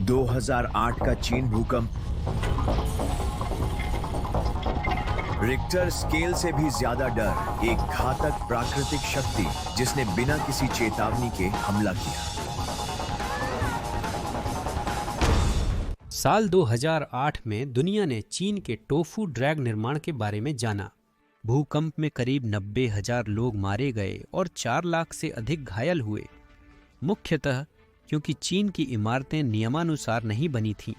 2008 का चीन भूकंप रिक्टर स्केल से भी ज्यादा डर, एक घातक प्राकृतिक शक्ति जिसने बिना किसी चेतावनी के हमला किया। साल 2008 में दुनिया ने चीन के टोफू ड्रैग निर्माण के बारे में जाना। भूकंप में करीब 90,000 लोग मारे गए और 4 लाख से अधिक घायल हुए, मुख्यतः क्योंकि चीन की इमारतें नियमानुसार नहीं बनी थीं।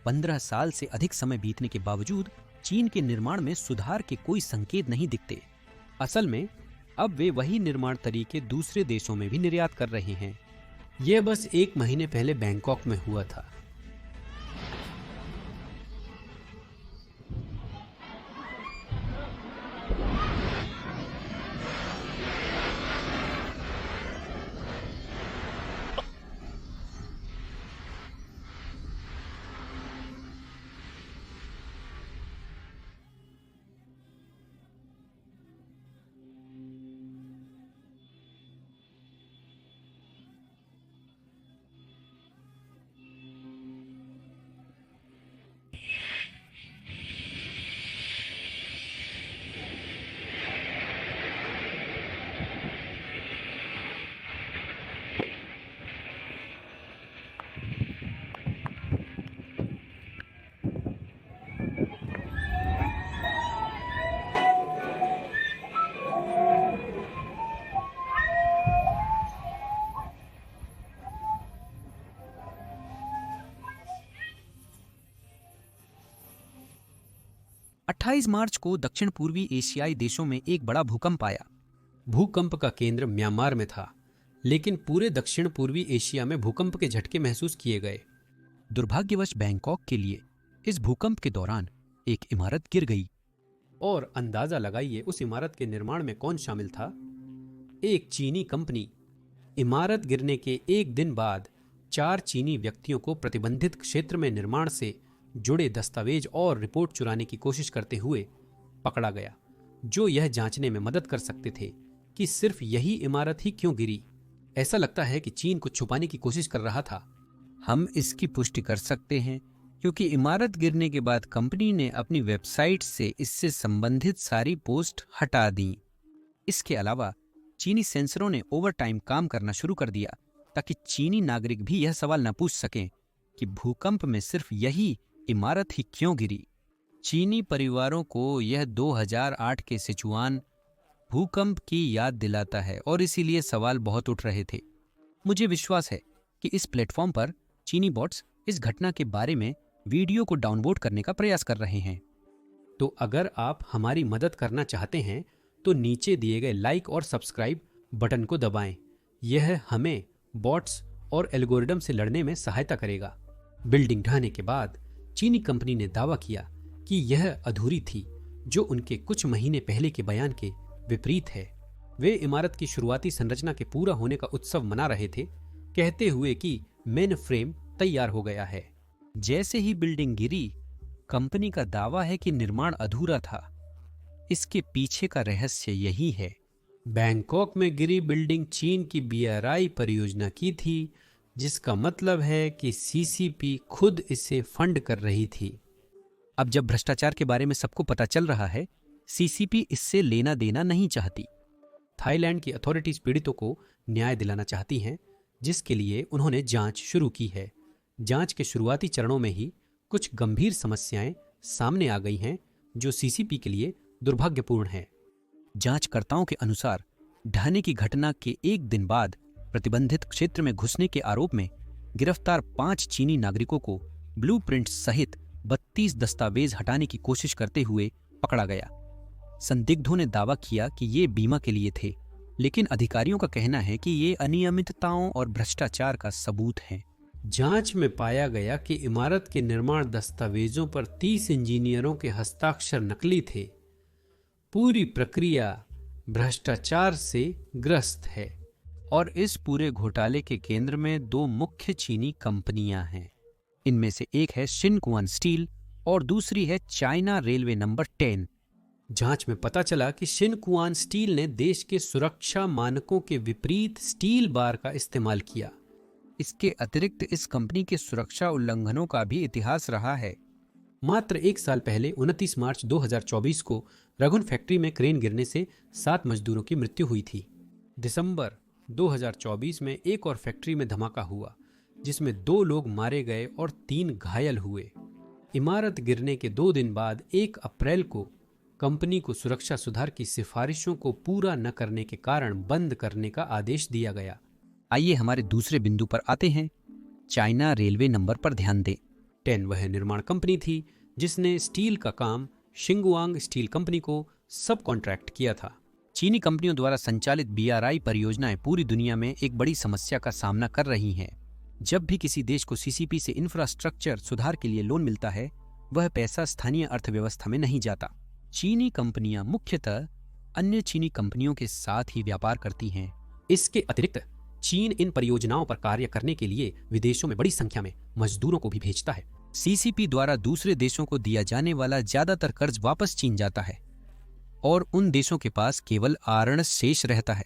15 साल से अधिक समय बीतने के बावजूद चीन के निर्माण में सुधार के कोई संकेत नहीं दिखते। असल में अब वे वही निर्माण तरीके दूसरे देशों में भी निर्यात कर रहे हैं। यह बस 1 महीने पहले बैंकॉक में हुआ था। मार्च को दक्षिण पूर्वी एशियाई देशों में एक बड़ा भूकंप आया। भूकंप का केंद्र म्यांमार में था, लेकिन पूरे दक्षिण पूर्वी एशिया में भूकंप के झटके महसूस किए गए। दुर्भाग्यवश बैंकॉक के लिए इस भूकंप के दौरान एक इमारत गिर गई। और अंदाजा लगाइए उस इमारत के निर्माण में कौन शामिल था? एक चीनी कंपनी। इमारत गिरने के 1 दिन बाद 4 चीनी व्यक्तियों को प्रतिबंधित क्षेत्र में निर्माण से जुड़े दस्तावेज और रिपोर्ट चुराने की कोशिश करते हुए पकड़ा गया, जो यह जांचने में मदद कर सकते थे कि सिर्फ यही इमारत ही क्यों गिरी। ऐसा लगता है कि चीन कुछ छुपाने की कोशिश कर रहा था। हम इसकी पुष्टि कर सकते हैं क्योंकि इमारत गिरने के बाद कंपनी ने अपनी वेबसाइट से इससे संबंधित सारी पोस्ट हटा दी। इसके अलावा चीनी सेंसरों ने ओवरटाइम काम करना शुरू कर दिया ताकि चीनी नागरिक भी यह सवाल न पूछ सकें कि भूकंप में सिर्फ यही इमारत ही क्यों गिरी। चीनी परिवारों को यह 2008 के सिचुआन भूकंप की याद दिलाता है और इसीलिए सवाल बहुत उठ रहे थे। मुझे विश्वास है कि इस प्लेटफॉर्म पर चीनी बॉट्स इस घटना के बारे में वीडियो को डाउनलोड करने का प्रयास कर रहे हैं। तो अगर आप हमारी मदद करना चाहते हैं तो नीचे दिए गए लाइक और सब्सक्राइब बटन को दबाएं। यह हमें बॉट्स और एल्गोरिदम से लड़ने में सहायता करेगा। बिल्डिंग ढहने के बाद चीनी कंपनी ने दावा किया कि यह अधूरी थी, जो उनके कुछ महीने पहले के बयान के विपरीत है। वे इमारत की शुरुआती संरचना के पूरा होने का उत्सव मना रहे थे, कहते हुए कि मेन फ्रेम तैयार हो गया है। जैसे ही बिल्डिंग गिरी, कंपनी का दावा है कि निर्माण अधूरा था। इसके पीछे का रहस्य यही है। बैंकॉक में गिरी बिल्डिंग चीन की BRI परियोजना की थी, जिसका मतलब है कि CCP खुद इसे फंड कर रही थी। अब जब भ्रष्टाचार के बारे में सबको पता चल रहा है, CCP इससे लेना देना नहीं चाहती। थाईलैंड की अथॉरिटीज पीड़ितों को न्याय दिलाना चाहती हैं, जिसके लिए उन्होंने जांच शुरू की है। जांच के शुरुआती चरणों में ही कुछ गंभीर समस्याएं सामने आ गई हैं, जो CCP के लिए दुर्भाग्यपूर्ण है। जांचकर्ताओं के अनुसार ढहने की घटना के 1 दिन बाद प्रतिबंधित क्षेत्र में घुसने के आरोप में गिरफ्तार 5 चीनी नागरिकों को ब्लूप्रिंट सहित 32 दस्तावेज हटाने की कोशिश करते हुए पकड़ा गया। संदिग्धों ने दावा किया कि ये बीमा के लिए थे, लेकिन अधिकारियों का कहना है कि ये अनियमितताओं और भ्रष्टाचार का सबूत है। जांच में पाया गया कि इमारत के निर्माण दस्तावेजों पर 30 इंजीनियरों के हस्ताक्षर नकली थे। पूरी प्रक्रिया भ्रष्टाचार से ग्रस्त है। और इस पूरे घोटाले के केंद्र में 2 मुख्य चीनी कंपनियां हैं। इनमें से एक है शिनकुआन स्टील और दूसरी है चाइना रेलवे नंबर 10। जांच में पता चला कि शिनकुआन स्टील ने देश के सुरक्षा मानकों के विपरीत स्टील बार का इस्तेमाल किया। इसके अतिरिक्त इस कंपनी के सुरक्षा उल्लंघनों का भी इतिहास रहा है। मात्र एक साल पहले 29 मार्च 2024 को रघुन फैक्ट्री में क्रेन गिरने से 7 मजदूरों की मृत्यु हुई थी। दिसंबर 2024 में एक और फैक्ट्री में धमाका हुआ जिसमें 2 लोग मारे गए और 3 घायल हुए। इमारत गिरने के 2 दिन बाद 1 अप्रैल को कंपनी को सुरक्षा सुधार की सिफारिशों को पूरा न करने के कारण बंद करने का आदेश दिया गया। आइए हमारे दूसरे बिंदु पर आते हैं। चाइना रेलवे नंबर पर ध्यान दें। टेन वह निर्माण कंपनी थी जिसने स्टील का काम शिंगुआंग स्टील कंपनी को सब कॉन्ट्रैक्ट किया था। चीनी कंपनियों द्वारा संचालित BRI परियोजनाएं पूरी दुनिया में एक बड़ी समस्या का सामना कर रही हैं। जब भी किसी देश को CCP से इंफ्रास्ट्रक्चर सुधार के लिए लोन मिलता है, वह पैसा स्थानीय अर्थव्यवस्था में नहीं जाता। चीनी कंपनियां मुख्यतः अन्य चीनी कंपनियों के साथ ही व्यापार करती हैं। इसके अतिरिक्त चीन इन परियोजनाओं पर कार्य करने के लिए विदेशों में बड़ी संख्या में मजदूरों को भी भेजता है। CCP द्वारा दूसरे देशों को दिया जाने वाला ज्यादातर कर्ज वापस चीन जाता है और उन देशों के पास केवल आरण शेष रहता है।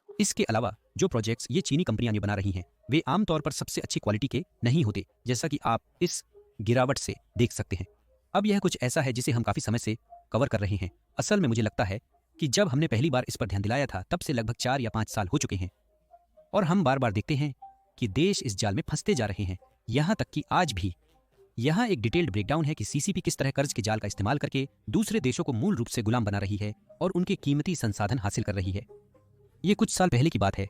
इसके अलावा जो प्रोजेक्ट्स ये चीनी कंपनियां बना रही हैं, वे आमतौर पर सबसे अच्छी क्वालिटी के नहीं होते, जैसा कि आप इस गिरावट से देख सकते हैं। अब यह कुछ ऐसा है जिसे हम काफी समय से कवर कर रहे हैं। असल में मुझे लगता है कि जब हमने पहली बार इस पर ध्यान दिलाया था तब से लगभग 4 या 5 साल हो चुके हैं और हम बार बार देखते हैं कि देश इस जाल में फंसते जा रहे हैं। यहाँ तक कि आज भी। यहाँ एक डिटेल्ड ब्रेकडाउन है कि CCP किस तरह कर्ज के जाल का इस्तेमाल करके दूसरे देशों को मूल रूप से गुलाम बना रही है और उनके कीमती संसाधन हासिल कर रही है। ये कुछ साल पहले की बात है।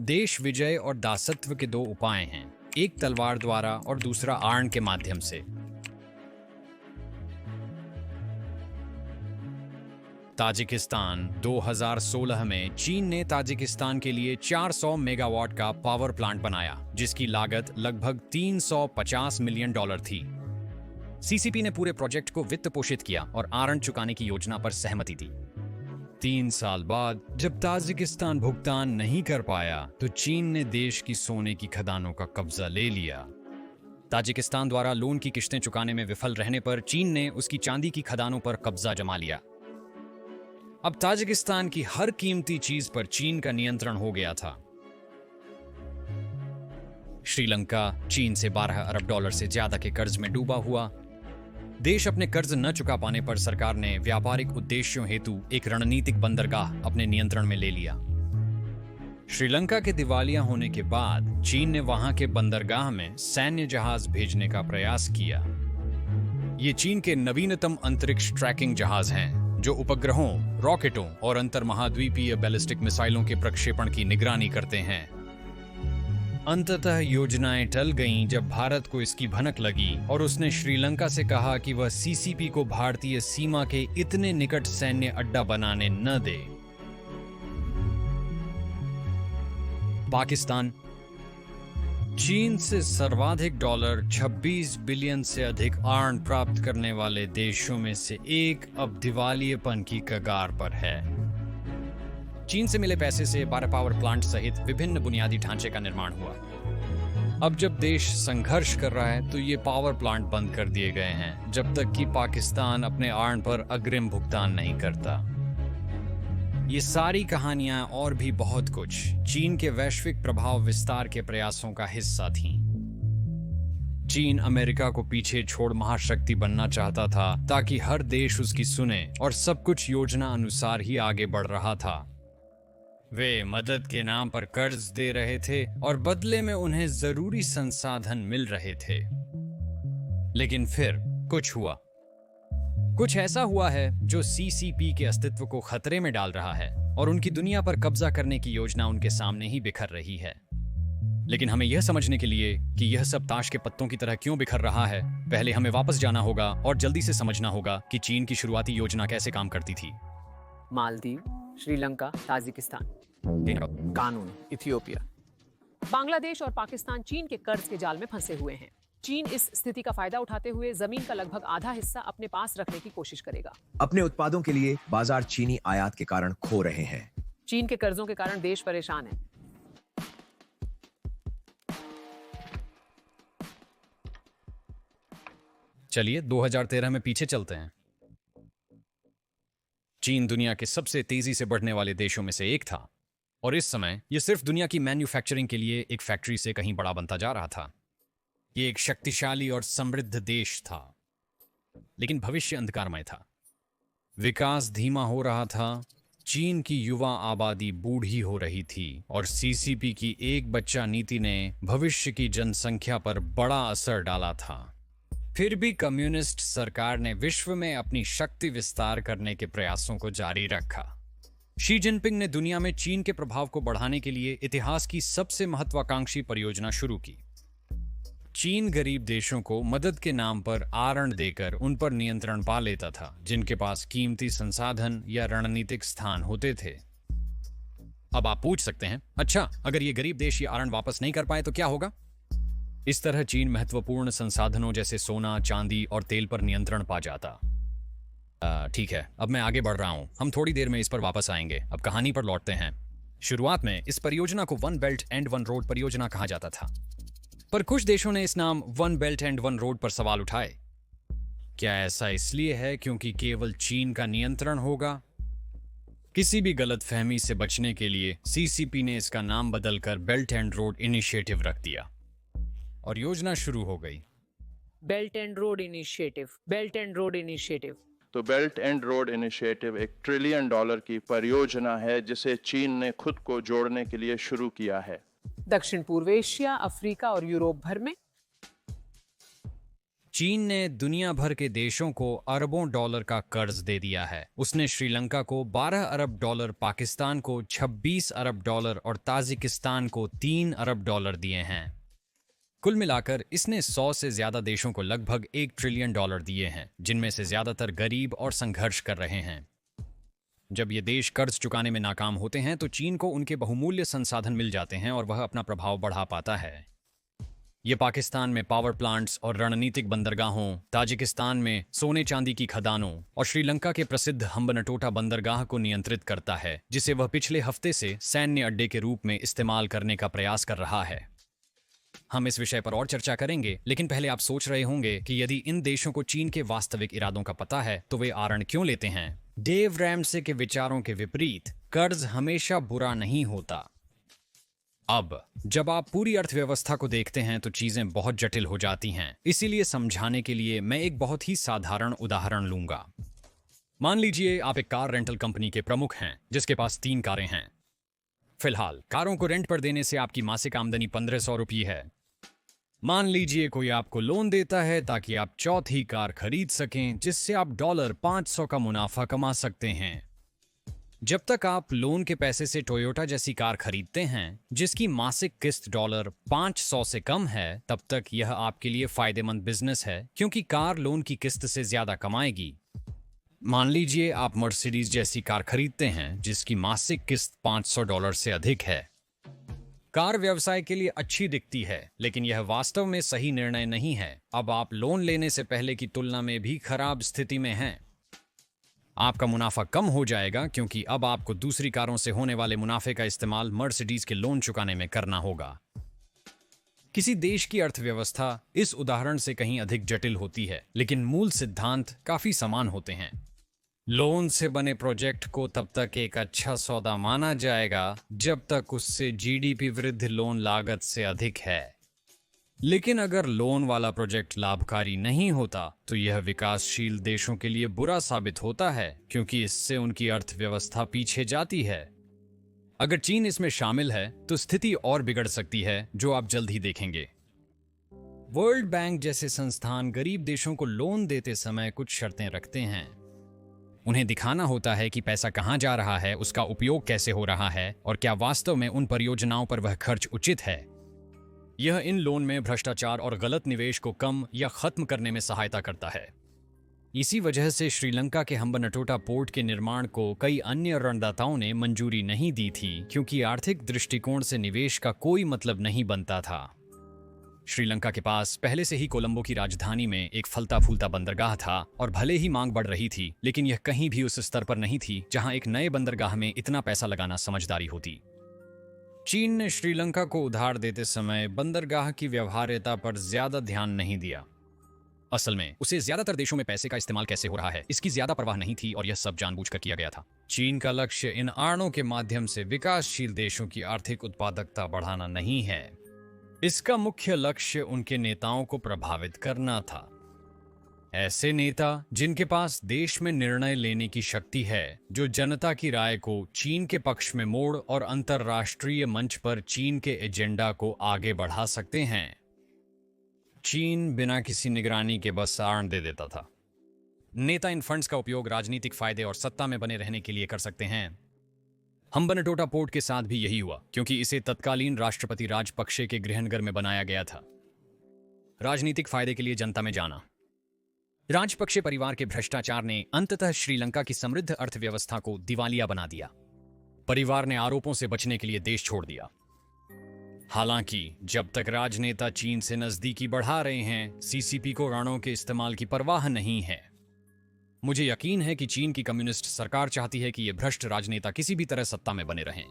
देश विजय और दासत्व के 2 उपाय हैं, एक तलवार द्वारा और दूसरा आर्ण के माध्यम से। ताजिकिस्तान 2016 में चीन ने ताजिकिस्तान के लिए 400 मेगावाट का पावर प्लांट बनाया जिसकी लागत लगभग $350 मिलियन थी। CCP ने पूरे प्रोजेक्ट को वित्त पोषित किया और आरण चुकाने की योजना पर सहमति दी। 3 साल बाद जब ताजिकिस्तान भुगतान नहीं कर पाया तो चीन ने देश की सोने की खदानों का कब्जा ले लिया। ताजिकिस्तान द्वारा लोन की किश्तें चुकाने में विफल रहने पर चीन ने उसकी चांदी की खदानों पर कब्जा जमा लिया। अब ताजिकिस्तान की हर कीमती चीज पर चीन का नियंत्रण हो गया था। श्रीलंका चीन से $12 अरब से ज्यादा के कर्ज में डूबा हुआ। देश अपने कर्ज न चुका पाने पर सरकार ने व्यापारिक उद्देश्यों हेतु एक रणनीतिक बंदरगाह अपने नियंत्रण में ले लिया। श्रीलंका के दिवालिया होने के बाद चीन ने वहां के बंदरगाह में सैन्य जहाज भेजने का प्रयास किया। ये चीन के नवीनतम अंतरिक्ष ट्रैकिंग जहाज हैं जो उपग्रहों, रॉकेटों और अंतर्महाद्वीपीय बैलिस्टिक मिसाइलों के प्रक्षेपण की निगरानी करते हैं। अंततः योजनाएं टल गईं जब भारत को इसकी भनक लगी और उसने श्रीलंका से कहा कि वह CCP को भारतीय सीमा के इतने निकट सैन्य अड्डा बनाने न दे। पाकिस्तान चीन से सर्वाधिक $26 बिलियन से अधिक आर्ण प्राप्त करने वाले देशों में से एक अब दिवालियेपन की कगार पर है। चीन से मिले पैसे से 12 पावर प्लांट सहित विभिन्न बुनियादी ढांचे का निर्माण हुआ। अब जब देश संघर्ष कर रहा है तो ये पावर प्लांट बंद कर दिए गए हैं जब तक कि पाकिस्तान अपने आर्ण पर अग्रिम भुगतान नहीं करता। ये सारी कहानियां और भी बहुत कुछ चीन के वैश्विक प्रभाव विस्तार के प्रयासों का हिस्सा थीं। चीन अमेरिका को पीछे छोड़ महाशक्ति बनना चाहता था ताकि हर देश उसकी सुने और सब कुछ योजना अनुसार ही आगे बढ़ रहा था। वे मदद के नाम पर कर्ज दे रहे थे और बदले में उन्हें जरूरी संसाधन मिल रहे थे। लेकिन फिर कुछ हुआ। कुछ ऐसा हुआ है जो CCP के अस्तित्व को खतरे में डाल रहा है और उनकी दुनिया पर कब्जा करने की योजना उनके सामने ही बिखर रही है। लेकिन हमें यह समझने के लिए कि यह सब ताश के पत्तों की तरह क्यों बिखर रहा है, पहले हमें वापस जाना होगा और जल्दी से समझना होगा कि चीन की शुरुआती योजना कैसे काम करती थी। मालदीव, श्रीलंका, ताजिकिस्तान, कानून, इथियोपिया, बांग्लादेश और पाकिस्तान चीन के कर्ज के जाल में फंसे हुए हैं। चीन इस स्थिति का फायदा उठाते हुए जमीन का लगभग आधा हिस्सा अपने पास रखने की कोशिश करेगा। अपने उत्पादों के लिए बाजार चीनी आयात के कारण खो रहे हैं। चीन के कर्जों के कारण देश परेशान है। चलिए 2013 में पीछे चलते हैं। चीन दुनिया के सबसे तेजी से बढ़ने वाले देशों में से एक था। और इस समय यह सिर्फ दुनिया की मैन्युफैक्चरिंग के लिए एक फैक्ट्री से कहीं बड़ा बनता जा रहा था। ये एक शक्तिशाली और समृद्ध देश था, लेकिन भविष्य अंधकारमय था। विकास धीमा हो रहा था, चीन की युवा आबादी बूढ़ी हो रही थी और सीसीपी की एक बच्चा नीति ने भविष्य की जनसंख्या पर बड़ा असर डाला था। फिर भी कम्युनिस्ट सरकार ने विश्व में अपनी शक्ति विस्तार करने के प्रयासों को जारी रखा। शी जिनपिंग ने दुनिया में चीन के प्रभाव को बढ़ाने के लिए इतिहास की सबसे महत्वाकांक्षी परियोजना शुरू की। चीन गरीब देशों को मदद के नाम पर आरण देकर उन पर नियंत्रण पा लेता था जिनके पास कीमती संसाधन या रणनीतिक स्थान होते थे। अब आप पूछ सकते हैं, अच्छा अगर ये गरीब देश ये आरण वापस नहीं कर पाए तो क्या होगा? इस तरह चीन महत्वपूर्ण संसाधनों जैसे सोना, चांदी और तेल पर नियंत्रण पा जाता। ठीक है, अब मैं आगे बढ़ रहा हूं, हम थोड़ी देर में इस पर वापस आएंगे। अब कहानी पर लौटते हैं। शुरुआत में इस परियोजना को one belt and one road परियोजना कहा जाता था, पर कुछ देशों ने इस नाम one belt and one road पर सवाल उठाए। क्या ऐसा इसलिए है क्योंकि केवल चीन का नियंत्रण होगा? किसी भी गलतफहमी से बचने के लिए सीसीपी ने इसका नाम बदलकर बेल्ट एंड रोड इनिशिएटिव रख दिया और योजना शुरू हो गई। Belt and road initiative, belt and road initiative. तो belt and road initiative $1 trillion की परियोजना है जिसे चीन ने खुद को जोड़ने के लिए शुरू किया है। दक्षिण पूर्व एशिया, अफ्रीका और यूरोप भर में चीन ने दुनिया भर के देशों को अरबों डॉलर का कर्ज दे दिया है। उसने श्रीलंका को $12 अरब, पाकिस्तान को $26 अरब और ताजिकिस्तान को $3 अरब दिए हैं। कुल मिलाकर इसने 100 से ज्यादा देशों को लगभग $1 ट्रिलियन दिए हैं, जिनमें से ज्यादातर गरीब और संघर्ष कर रहे हैं। जब ये देश कर्ज चुकाने में नाकाम होते हैं तो चीन को उनके बहुमूल्य संसाधन मिल जाते हैं और वह अपना प्रभाव बढ़ा पाता है। ये पाकिस्तान में पावर प्लांट्स और रणनीतिक बंदरगाहों, ताजिकिस्तान में सोने चांदी की खदानों और श्रीलंका के प्रसिद्ध हम्बनटोटा बंदरगाह को नियंत्रित करता है, जिसे वह पिछले हफ्ते से सैन्य अड्डे के रूप में इस्तेमाल करने का प्रयास कर रहा है। हम इस विषय पर और चर्चा करेंगे, लेकिन पहले आप सोच रहे होंगे कि यदि इन देशों को चीन के वास्तविक इरादों का पता है तो वे आरण क्यों लेते हैं। डेव रैमसे के विचारों के विपरीत कर्ज हमेशा बुरा नहीं होता। अब जब आप पूरी अर्थव्यवस्था को देखते हैं तो चीजें बहुत जटिल हो जाती हैं। इसीलिए समझाने के लिए मैं एक बहुत ही साधारण उदाहरण लूंगा। मान लीजिए आप एक कार रेंटल कंपनी के प्रमुख हैं जिसके पास 3 कारें हैं। फिलहाल कारों को रेंट पर देने से आपकी मासिक आमदनी 1500 रुपये है। मान लीजिए कोई आपको लोन देता है ताकि आप चौथी कार खरीद सकें, जिससे आप $500 का मुनाफा कमा सकते हैं। जब तक आप लोन के पैसे से टोयोटा जैसी कार खरीदते हैं जिसकी मासिक किस्त $500 से कम है, तब तक यह आपके लिए फायदेमंद बिजनेस है क्योंकि कार लोन की किस्त से ज्यादा कमाएगी। मान लीजिए आप मर्सिडीज जैसी कार खरीदते हैं जिसकी मासिक किस्त $500 से अधिक है। कार व्यवसाय के लिए अच्छी दिखती है, लेकिन यह वास्तव में सही निर्णय नहीं है। अब आप लोन लेने से पहले की तुलना में भी खराब स्थिति में हैं। आपका मुनाफा कम हो जाएगा क्योंकि अब आपको दूसरी कारों से होने वाले मुनाफे का इस्तेमाल मर्सिडीज के लोन चुकाने में करना होगा। किसी देश की अर्थव्यवस्था इस उदाहरण से कहीं अधिक जटिल होती है, लेकिन मूल सिद्धांत काफी समान होते हैं। लोन से बने प्रोजेक्ट को तब तक एक अच्छा सौदा माना जाएगा जब तक उससे जीडीपी वृद्धि लोन लागत से अधिक है। लेकिन अगर लोन वाला प्रोजेक्ट लाभकारी नहीं होता तो यह विकासशील देशों के लिए बुरा साबित होता है क्योंकि इससे उनकी अर्थव्यवस्था पीछे जाती है। अगर चीन इसमें शामिल है तो स्थिति और बिगड़ सकती है, जो आप जल्द ही देखेंगे। वर्ल्ड बैंक जैसे संस्थान गरीब देशों को लोन देते समय कुछ शर्तें रखते हैं। उन्हें दिखाना होता है कि पैसा कहां जा रहा है, उसका उपयोग कैसे हो रहा है और क्या वास्तव में उन परियोजनाओं पर वह खर्च उचित है। यह इन लोन में भ्रष्टाचार और गलत निवेश को कम या खत्म करने में सहायता करता है। इसी वजह से श्रीलंका के हम्बनटोटा पोर्ट के निर्माण को कई अन्य ऋणदाताओं ने मंजूरी नहीं दी थी क्योंकि आर्थिक दृष्टिकोण से निवेश का कोई मतलब नहीं बनता था। श्रीलंका के पास पहले से ही कोलंबो की राजधानी में एक फलता फूलता बंदरगाह था और भले ही मांग बढ़ रही थी, लेकिन यह कहीं भी उस स्तर पर नहीं थी जहां एक नए बंदरगाह में इतना पैसा लगाना समझदारी होती। चीन ने श्रीलंका को उधार देते समय बंदरगाह की व्यवहार्यता पर ज्यादा ध्यान नहीं दिया। असल में उसे ज्यादातर देशों में पैसे का इस्तेमाल कैसे हो रहा है इसकी ज्यादा परवाह नहीं थी और यह सब जानबूझकर किया गया था। चीन का लक्ष्य इन आड़ों के माध्यम से विकासशील देशों की आर्थिक उत्पादकता बढ़ाना नहीं है। इसका मुख्य लक्ष्य उनके नेताओं को प्रभावित करना था। ऐसे नेता जिनके पास देश में निर्णय लेने की शक्ति है, जो जनता की राय को चीन के पक्ष में मोड़ और अंतर्राष्ट्रीय मंच पर चीन के एजेंडा को आगे बढ़ा सकते हैं। चीन बिना किसी निगरानी के बस आड़ दे देता था। नेता इन फंड्स का उपयोग राजनीतिक फायदे और सत्ता में बने रहने के लिए कर सकते हैं। हम्बनटोटा पोर्ट के साथ भी यही हुआ, क्योंकि इसे तत्कालीन राष्ट्रपति राजपक्षे के गृहनगर में बनाया गया था। राजनीतिक फायदे के लिए जनता में जाना। राजपक्षे परिवार के भ्रष्टाचार ने अंततः श्रीलंका की समृद्ध अर्थव्यवस्था को दिवालिया बना दिया। परिवार ने आरोपों से बचने के लिए देश छोड़ दिया। हालांकि जब तक राजनेता चीन से नजदीकी बढ़ा रहे हैं, सीसीपी को राणों के इस्तेमाल की परवाह नहीं है। मुझे यकीन है कि चीन की कम्युनिस्ट सरकार चाहती है कि ये भ्रष्ट राजनेता किसी भी तरह सत्ता में बने रहें।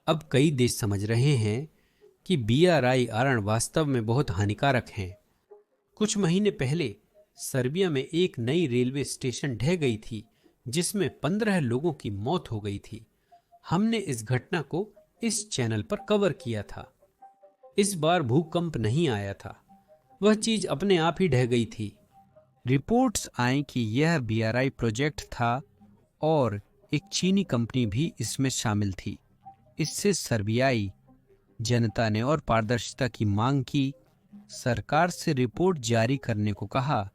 अब कई देश समझ रहे हैं कि BRI आरण वास्तव में बहुत हानिकारक हैं। कुछ महीने पहले सर्बिया में एक नई रेलवे स्टेशन ढह गई थी, जिसमें 15 लोगों की मौत हो गई थी। हमने इस घटना को इस चैनल पर कवर किया था। इस बार भूकंप नहीं आया था, वह चीज अपने आप ही ढह गई थी। रिपोर्ट्स आए कि यह BRI प्रोजेक्ट था और एक चीनी कंपनी भी इसमें शामिल थी। इससे सर्बियाई जनता ने और पारदर्शिता की मांग की, सरकार से रिपोर्ट जारी करने को कहा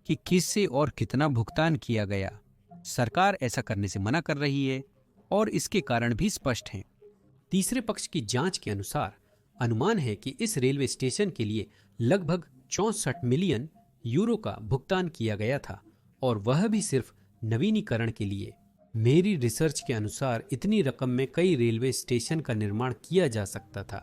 कि किससे और कितना भुगतान किया गया। सरकार ऐसा करने से मना कर रही है और इसके कारण भी स्पष्ट हैं। तीसरे पक्ष की जांच के अनुसार अनुमान है कि इस रेलवे स्टेशन के लिए लगभग 64 मिलियन यूरो का भुगतान किया गया था, और वह भी सिर्फ नवीनीकरण के लिए। मेरी रिसर्च के अनुसार इतनी रकम में कई रेलवे स्टेशन का निर्माण किया जा सकता था,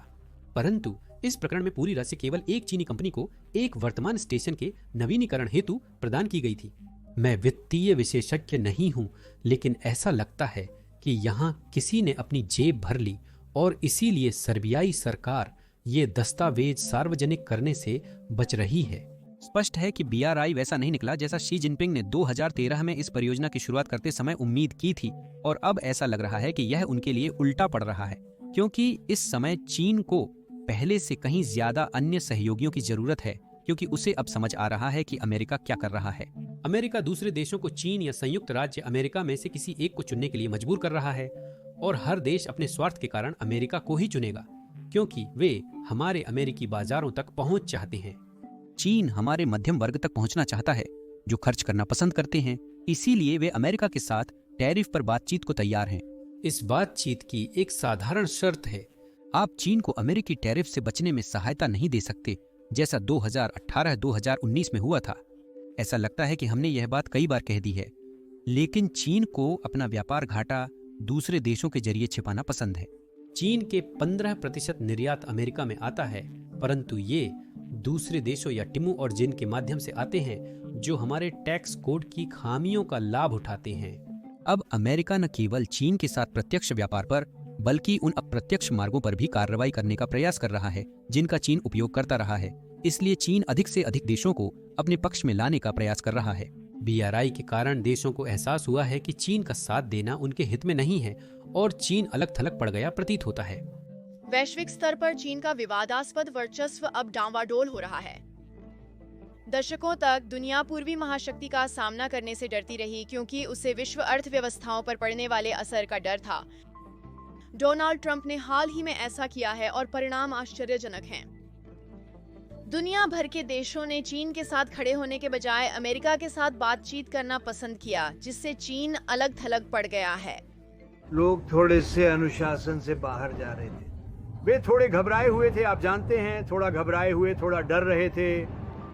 परंतु इस प्रकरण में पूरी राशि केवल एक चीनी कंपनी को एक वर्तमान स्टेशन के नवीनीकरण हेतु प्रदान की गई थी। मैं वित्तीय विशेषज्ञ नहीं हूं, लेकिन ऐसा लगता है कि यहां किसी ने अपनी जेब भर ली और इसीलिए सर्बियाई सरकार ये दस्तावेज सार्वजनिक करने से बच रही है। स्पष्ट है कि BRI वैसा नहीं निकला जैसा शी जिनपिंग ने 2013 में इस परियोजना की शुरुआत करते समय उम्मीद की थी, और अब ऐसा लग रहा है कि यह उनके लिए उल्टा पड़ रहा है, क्योंकि इस समय चीन को पहले से कहीं ज्यादा अन्य सहयोगियों की जरूरत है, क्योंकि उसे अब समझ आ रहा है कि अमेरिका क्या कर रहा है। अमेरिका दूसरे देशों को चीन या संयुक्त राज्य अमेरिका में से किसी एक को चुनने के लिए मजबूर कर रहा है, और हर देश अपने स्वार्थ के कारण अमेरिका को ही चुनेगा, क्योंकि वे हमारे अमेरिकी बाजारों तक पहुंच चाहते हैं। चीन हमारे मध्यम वर्ग तक पहुंचना चाहता है, जो खर्च करना पसंद करते हैं, इसीलिए वे अमेरिका के साथ टैरिफ पर बातचीत को तैयार हैं। इस बातचीत की एक साधारण शर्त है, आप चीन को अमेरिकी टैरिफ से बचने में सहायता नहीं दे सकते, जैसा 2018-2019 में हुआ था। ऐसा लगता है कि हमने यह बात कई बार कह दी है, लेकिन चीन को अपना व्यापार घाटा दूसरे देशों के जरिए छिपाना पसंद है। चीन के 15% निर्यात अमेरिका में आता है, परंतु ये दूसरे देशों या टिमू और जिन के माध्यम से आते हैं, जो हमारे टैक्स कोड की खामियों का लाभ उठाते हैं। अब अमेरिका न केवल चीन के साथ प्रत्यक्ष व्यापार पर, बल्कि उन अप्रत्यक्ष मार्गों पर भी कार्रवाई करने का प्रयास कर रहा है जिनका चीन उपयोग करता रहा है। इसलिए चीन अधिक से अधिक देशों को अपने पक्ष में लाने का प्रयास कर रहा है। BRI के कारण देशों को एहसास हुआ है कि चीन का साथ देना उनके हित में नहीं है, और चीन अलग थलग पड़ गया प्रतीत होता है। वैश्विक स्तर पर चीन का विवादास्पद वर्चस्व अब डांवाडोल हो रहा है। दशकों तक दुनिया पूर्वी महाशक्ति का सामना करने से डरती रही, क्योंकि उसे विश्व अर्थव्यवस्थाओं पर पड़ने वाले असर का डर था। डोनाल्ड ट्रंप ने हाल ही में ऐसा किया है और परिणाम आश्चर्यजनक हैं। दुनिया भर के देशों ने चीन के साथ खड़े होने के बजाय अमेरिका के साथ बातचीत करना पसंद किया, जिससे चीन अलग थलग पड़ गया है। लोग थोड़े से अनुशासन से बाहर जा रहे थे, वे थोड़े घबराए हुए थे, आप जानते हैं, थोड़ा घबराए हुए, थोड़ा डर रहे थे।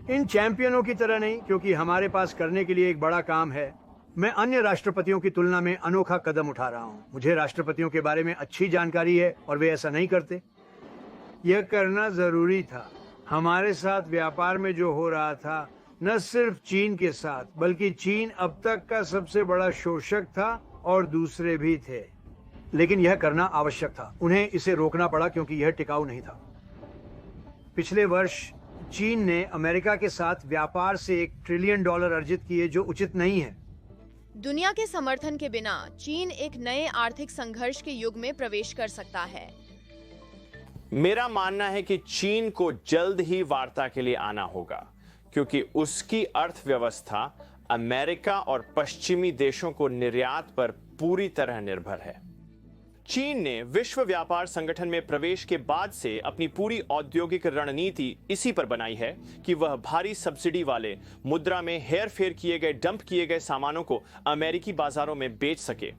इन चैंपियनों की तरह नहीं, क्योंकि हमारे पास करने के लिए एक बड़ा काम है। मैं अन्य राष्ट्रपतियों की तुलना में अनोखा कदम उठा रहा हूँ। मुझे राष्ट्रपतियों के बारे में अच्छी जानकारी है और वे ऐसा नहीं करते। यह करना जरूरी था। हमारे साथ व्यापार में जो हो रहा था, न सिर्फ चीन के साथ, बल्कि चीन अब तक का सबसे बड़ा शोषक था और दूसरे भी थे, लेकिन यह करना आवश्यक था। उन्हें इसे रोकना पड़ा क्योंकि यह टिकाऊ नहीं था। पिछले वर्ष चीन ने अमेरिका के साथ व्यापार से $1 ट्रिलियन अर्जित किए, जो उचित नहीं है। दुनिया के समर्थन के बिना चीन एक नए आर्थिक संघर्ष के युग में प्रवेश कर सकता है। मेरा मानना है कि चीन को जल्द ही वार्ता के लिए आना होगा, क्योंकि उसकी अर्थव्यवस्था अमेरिका और पश्चिमी देशों को निर्यात पर पूरी तरह निर्भर है। चीन ने विश्व व्यापार संगठन में प्रवेश के बाद से अपनी पूरी औद्योगिक रणनीति इसी पर बनाई है कि वह भारी सब्सिडी वाले, मुद्रा में हेरफेर किए गए, डंप किए गए सामानों को अमेरिकी बाजारों में बेच सके।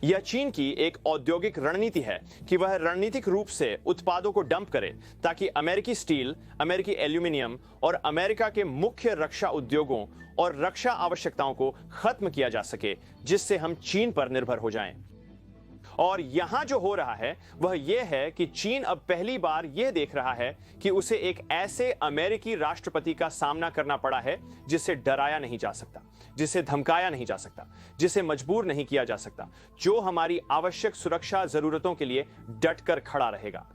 यह चीन की एक औद्योगिक रणनीति है कि वह रणनीतिक रूप से उत्पादों को डंप करे ताकि अमेरिकी स्टील, अमेरिकी एल्यूमिनियम और अमेरिका के मुख्य रक्षा उद्योगों और रक्षा आवश्यकताओं को खत्म किया जा सके, जिससे हम चीन पर निर्भर हो जाएं। और यहां जो हो रहा है वह यह है कि चीन अब पहली बार यह देख रहा है कि उसे एक ऐसे अमेरिकी राष्ट्रपति का सामना करना पड़ा है जिसे डराया नहीं जा सकता, जिसे धमकाया नहीं जा सकता, जिसे मजबूर नहीं किया जा सकता, जो हमारी आवश्यक सुरक्षा जरूरतों के लिए डटकर खड़ा रहेगा।